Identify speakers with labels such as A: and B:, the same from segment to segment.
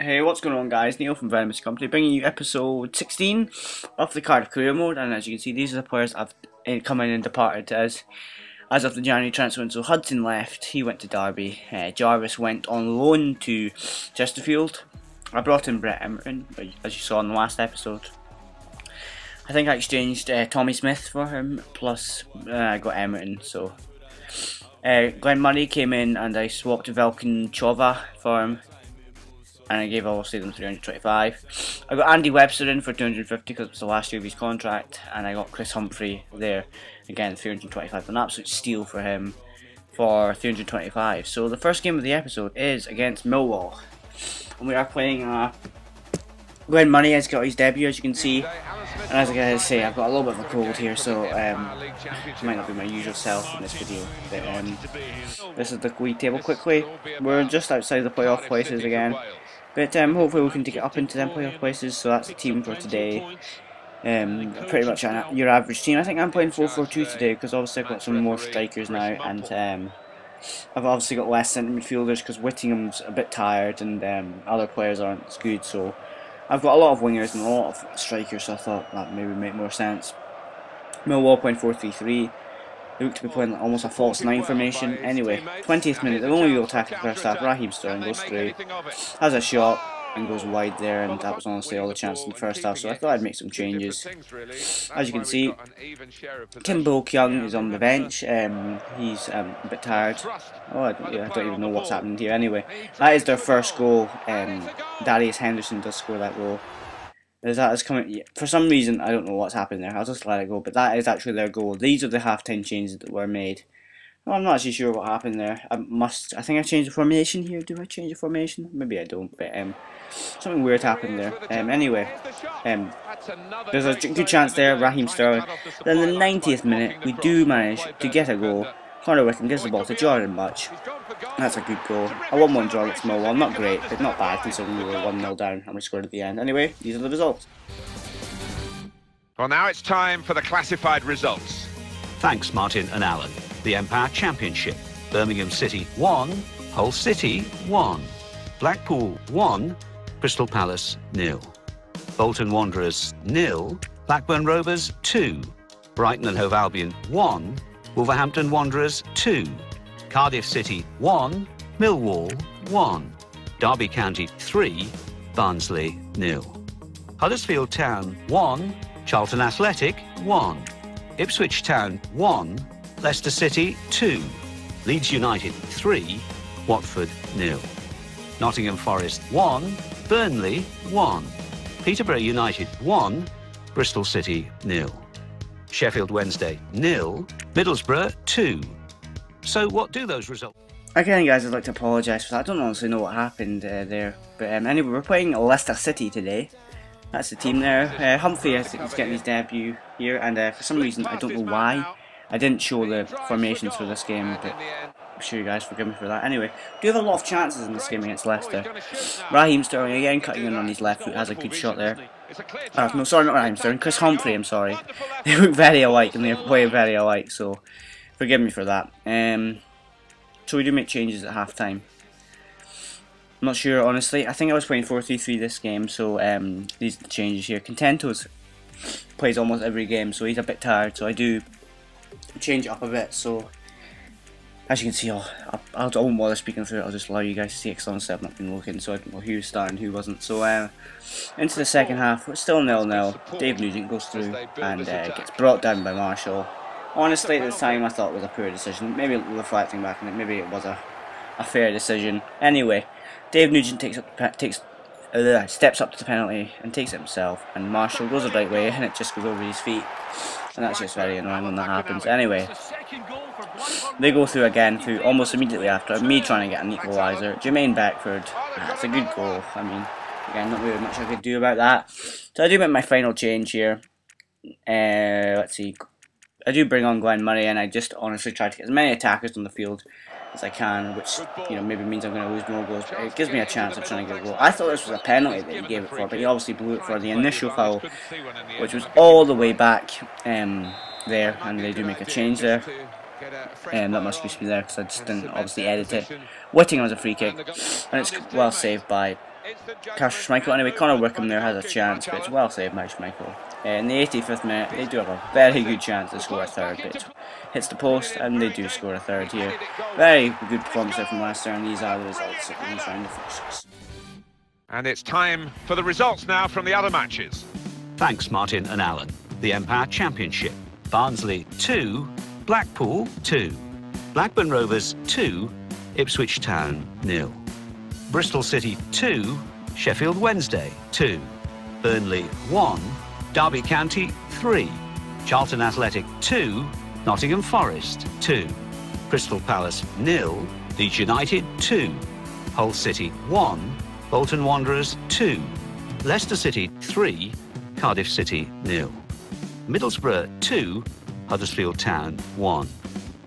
A: Hey, what's going on guys? Neil from VenomousCompany bringing you episode 16 of the Cardiff career mode, and as you can see these are the players I've come in and departed as of the January transfer window. So Hudson left, he went to Derby, Jarvis went on loan to Chesterfield. I brought in Brett Emerton, but as you saw in the last episode, I think I exchanged Tommy Smith for him, plus I got Emerton. So Glenn Murray came in and I swapped Velkin Chova for him. And I gave obviously them 325. I got Andy Webster in for 250 because it was the last year of his contract, and I got Chris Humphrey there again 325. An absolute steal for him for 325. So the first game of the episode is against Millwall, and we are playing. Glenn Murray has got his debut, as you can see, and as I say, I've got a little bit of a cold here, so it might not be my usual self in this video. But this is the league table quickly. We're just outside the playoff places again. But hopefully we can take it up into them playoff places. So that's the team for today. Pretty much your average team. I think I'm playing 4-4-2 today because obviously I've got some more strikers now, and I've obviously got less centre midfielders because Whittingham's a bit tired and other players aren't as good. So I've got a lot of wingers and a lot of strikers. So I thought that maybe would make more sense. Millwall playing 4-3-3. They look to be playing almost a false 9 formation. Anyway, 20th minute, the only real attack in the first half. Raheem Sterling goes through, has a shot and goes wide there, and that was honestly all the chance in the first half, so I thought I'd make some changes. As you can see, Kim Bo-kyung is on the bench. He's a bit tired. Oh, I don't even know what's happening here. Anyway, that is their first goal. Darius Henderson does score that goal. That is coming for some reason. I don't know what's happened there. I'll just let it go. But that is actually their goal. These are the half-time changes that were made. Well, I'm not actually sure what happened there. I think I changed the formation here. Do I change the formation? Maybe I don't. But something weird happened there. Anyway, there's a good chance there. Raheem Sterling. Then the 90th minute, we do manage to get a goal. Connor Wickham gives the ball to Jordan Much. That's a good goal. A 1-1 draw against Millwall. Not great, but not bad considering we were 1-0 down and we scored at the end. Anyway, these are the results.
B: Well, now it's time for the classified results.
C: Thanks, Martin and Alan. The Empire Championship. Birmingham City 1, Hull City 1, Blackpool 1, Crystal Palace 0, Bolton Wanderers 0, Blackburn Rovers 2, Brighton and Hove Albion 1, Wolverhampton Wanderers 2, Cardiff City 1, Millwall 1, Derby County 3, Barnsley 0, Huddersfield Town 1, Charlton Athletic 1, Ipswich Town 1, Leicester City 2, Leeds United 3, Watford 0, Nottingham Forest 1, Burnley 1, Peterborough United 1, Bristol City 0, Sheffield Wednesday 0, Middlesbrough 2. So what do those results?
A: Again guys, I'd like to apologise for that. I don't honestly know what happened there. But anyway, we're playing Leicester City today. That's the team there. Humphrey is getting his debut here, and for some reason, I don't know why, I didn't show the formations for this game, but I'm sure you guys forgive me for that. Anyway, we do have a lot of chances in this game against Leicester. Raheem Sterling again cutting in on his left foot, has a good shot there. No, sorry, not Raheem Sterling, Chris Humphrey, I'm sorry. They look very alike and they play very alike, so forgive me for that. So we do make changes at half time. I'm not sure, honestly. I think I was playing 4-3-3 this game, so these are the changes here. Contentos plays almost every game, so he's a bit tired, so I do change it up a bit. So as you can see, I won't bother speaking through it. I'll just allow you guys to see it, because honestly I've not been looking, so I don't know who was starting, who wasn't. So into the second half, it's still 0-0. Dave Nugent goes through and gets brought down by Marshall. Honestly, at the time I thought it was a poor decision. Maybe reflecting back on it, maybe it was a fair decision. Anyway, Dave Nugent steps up to the penalty and takes it himself, and Marshall goes the right way and it just goes over his feet, and that's just very annoying when that happens. Anyway, they go through again almost immediately after me trying to get an equaliser. Jermaine Beckford, that's a good goal. I mean, again, not really much I could do about that. So I do make my final change here. Let's see, I do bring on Glenn Murray, and I just honestly try to get as many attackers on the field as I can, which maybe means I'm going to lose more goals, but it gives me a chance of trying to get a goal. I thought this was a penalty that he gave it for, but he obviously blew it for the initial foul, which was all the way back there, and they do make a change there. That must be there because I just didn't obviously edit it. Whittingham has a free kick, and it's well saved by Schmeichel. Anyway, Connor Wickham there has a chance, but it's well saved by Schmeichel. In the 85th minute, they do have a very good chance to score a third, but it hits the post, and they do score a third here. Very good performance there from Leicester, and these are the results in these round of fixtures.
B: And it's time for the results now from the other matches.
C: Thanks, Martin and Alan. The Empire Championship. Barnsley 2, Blackpool 2. Blackburn Rovers 2, Ipswich Town 0. Bristol City 2, Sheffield Wednesday 2. Burnley 1, Derby County 3. Charlton Athletic 2, Nottingham Forest 2. Crystal Palace 0, Leeds United 2. Hull City 1, Bolton Wanderers 2. Leicester City 3, Cardiff City 0. Middlesbrough 2, Huddersfield Town 1.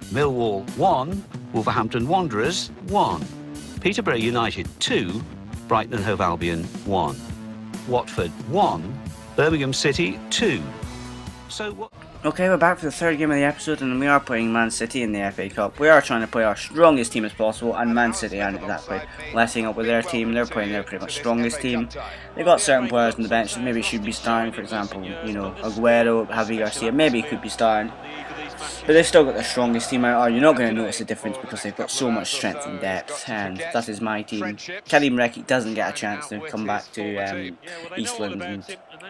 C: Millwall 1, Wolverhampton Wanderers 1. Peterborough United 2, Brighton and Hove Albion 1. Watford 1, Birmingham City 2. So what?
A: Okay, we're back for the third game of the episode, and we are playing Man City in the FA Cup. We are trying to play our strongest team as possible, and Man City aren't exactly letting up with their team. They're playing their pretty much strongest team. They've got certain players on the bench that maybe should be starting. For example, you know, Aguero, Javi Garcia, maybe could be starting. But they've still got their strongest team out. You're not going to notice the difference because they've got so much strength and depth, and that is my team. Karim Reki doesn't get a chance to come back to Eastland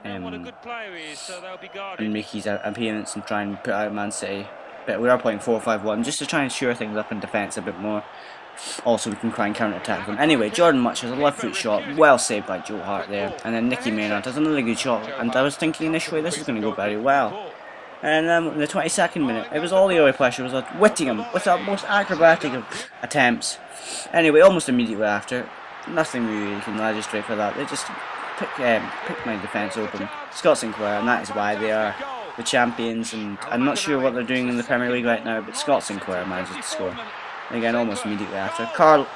A: and make his appearance and try and put out Man City. But we are playing 4-5-1 just to try and shore things up in defence a bit more. Also, we can try and counter-attack them. Anyway, Jordan Much has a left foot shot, well saved by Joe Hart there. And then Nicky Maynard has another good shot. And I was thinking initially this is going to go very well. And in the 22nd minute, it was all the other pressure was Whittingham with the most acrobatic of attempts. Anyway, almost immediately after, nothing really you can magistrate for that. They just picked my defence open. Scott Sinclair, and that is why they are the champions. And I'm not sure what they're doing in the Premier League right now, but Scott Sinclair manages to score. And again, almost immediately after, Carlos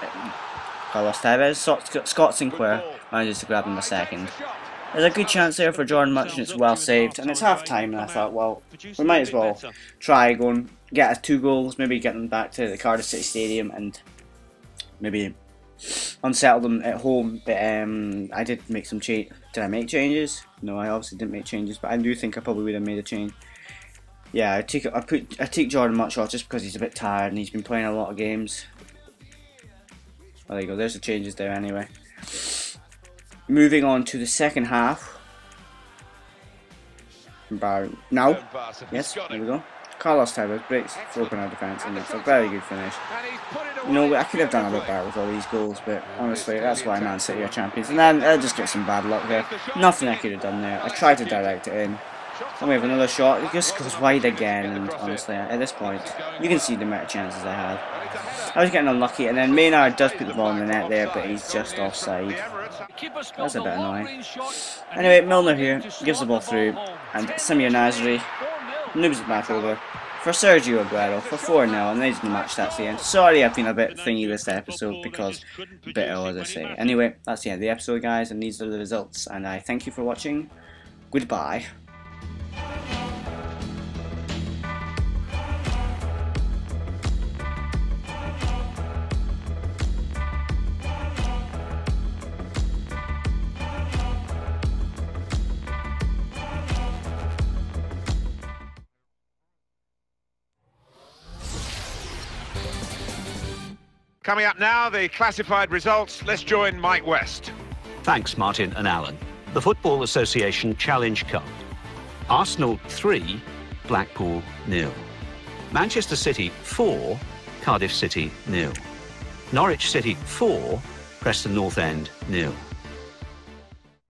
A: Tevez, Scott Sinclair manages to grab him a second. There's a good chance there for Jordan Much, and it's well saved. And it's half time, and I thought, well, we might as well try go and get us 2 goals, maybe get them back to the Cardiff City Stadium, and maybe unsettle them at home. But I did make some change. Did I make changes? No, I obviously didn't make changes, but I do think I probably would have made a change. Yeah, I take Jordan Much off just because he's a bit tired and he's been playing a lot of games. Well, there you go. There's the changes there anyway. Moving on to the second half. Now, yes, there we go. Carlos Tevez breaks for open our defence, and it's a very good finish. You know, I could have done a bit better with all these goals, but honestly, that's why Man City are champions. And then I just get some bad luck there. Nothing I could have done there. I tried to direct it in. And we have another shot. It just goes wide again, and honestly, at this point, you can see the amount of chances I had. I was getting unlucky, and then Maynard does put the ball in the net there, but he's just offside. That's a bit annoying. Anyway, Milner here gives the ball through, and Samir Nasri moves it back over for Sergio Aguero for 4-0, and there's the match stats at the end. Sorry I've been a bit thingy this episode because a bit ill, as I say. Anyway, that's the end of the episode, guys, and these are the results, and I thank you for watching. Goodbye.
B: Coming up now, the classified results. Let's join Mike West.
C: Thanks, Martin and Alan. The Football Association Challenge Cup. Arsenal 3, Blackpool 0. Manchester City 4, Cardiff City 0. Norwich City 4, Preston North End 0.